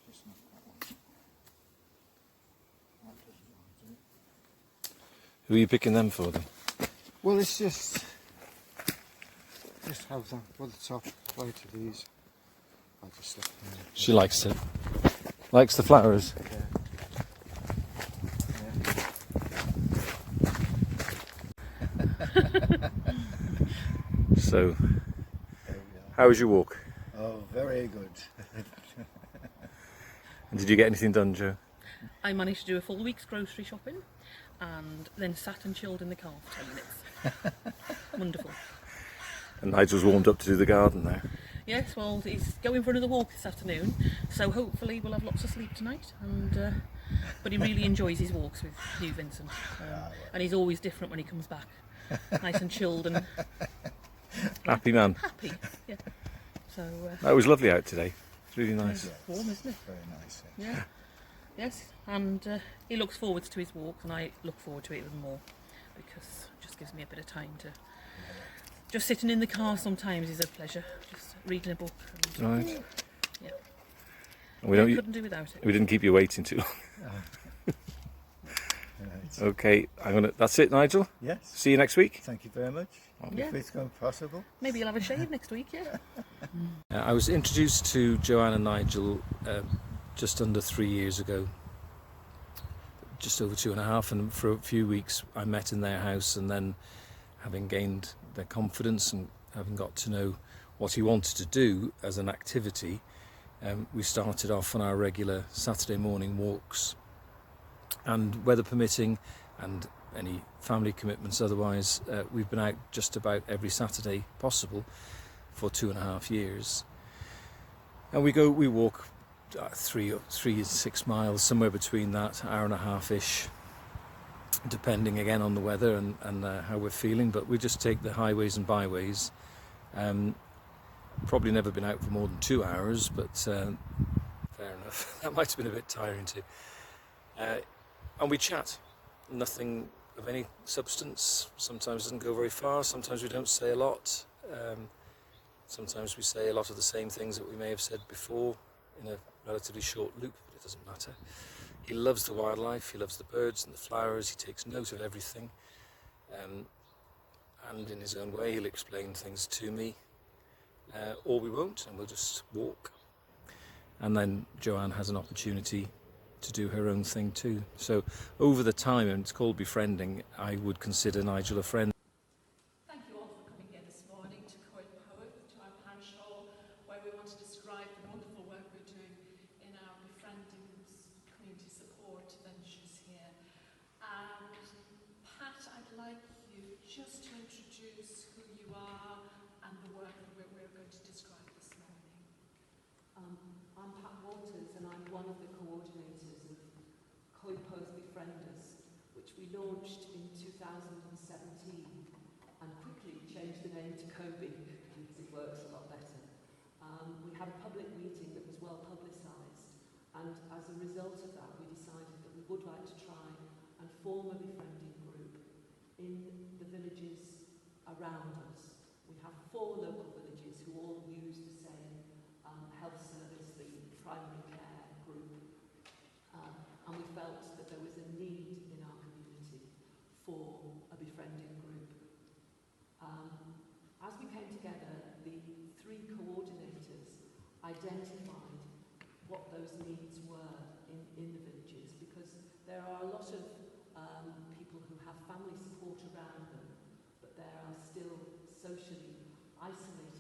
Just knock that one. That doesn't want it. Who are you picking them for then? Well, it's just have them with the top plate of these. I'll just slip them in. She likes it. Likes the flowers. Yeah. So, There we are. how was your walk? Oh, very good. And did you get anything done, Joe? I managed to do a full week's grocery shopping and then sat and chilled in the car for 10 minutes. Wonderful. And Nigel's warmed up to do the garden now. Yes, well, he's going for another walk this afternoon, so hopefully we'll have lots of sleep tonight. And but he really enjoys his walks with New Vincent, and he's always different when he comes back, nice and chilled and Happy man. happy. Yeah. So It was lovely out today. It's really nice. Yes, warm, isn't it? Very nice. Yeah. Yes, and he looks forward to his walk, and I look forward to it even more because it just gives me a bit of time to. Just sitting in the car sometimes is a pleasure. Just reading a book. And, Right. yeah. And we I don't. couldn't do without it. We didn't keep you waiting too long. Right. Okay, that's it, Nigel. Yes. See you next week. Thank you very much. Yeah. If it's going possible. Maybe you'll have a shave next week, yeah? I was introduced to Joanne and Nigel just under 3 years ago, just over 2.5, and for a few weeks I met in their house, and then having gained their confidence and having got to know what he wanted to do as an activity, we started off on our regular Saturday morning walks, and weather permitting and any family commitments otherwise, we've been out just about every Saturday possible for 2.5 years. And we walk 3 to 6 miles, somewhere between that, hour and a half-ish, depending again on the weather and how we're feeling, but we just take the highways and byways. Probably never been out for more than 2 hours, but fair enough. That might have been a bit tiring too. And we chat, nothing of any substance. Sometimes it doesn't go very far, sometimes we don't say a lot. Sometimes we say a lot of the same things that we may have said before in a relatively short loop, but it doesn't matter. He loves the wildlife, he loves the birds and the flowers, he takes note of everything. And in his own way he'll explain things to me, or we won't, and we'll just walk. And then Joanne has an opportunity to do her own thing too. So over the time, and it's called befriending, I would consider Nigel a friend. Thank you all for coming here this morning to Coedpoeth, to our parish hall, where we want to describe the wonderful work we're doing in our befriending community support ventures here. And Pat, I'd like you just to introduce who you are and the work that we're going to describe this morning. I'm Pat Walters, and I'm one of the coordinators of Coedpoeth Befrienders, which we launched in 2017 and quickly changed the name to Kobe because it works a lot better. We had a public meeting that was well publicised, and as a result of that we decided that we would like to try and form a befriending group in the villages around us. We have 4 local villages who all use the same health service, the primary care group, and we felt that there was a need in our community for a befriending group. As we came together, the 3 coordinators identified what those needs were in the villages, because there are a lot of people who have family support around them, but they are still socially isolated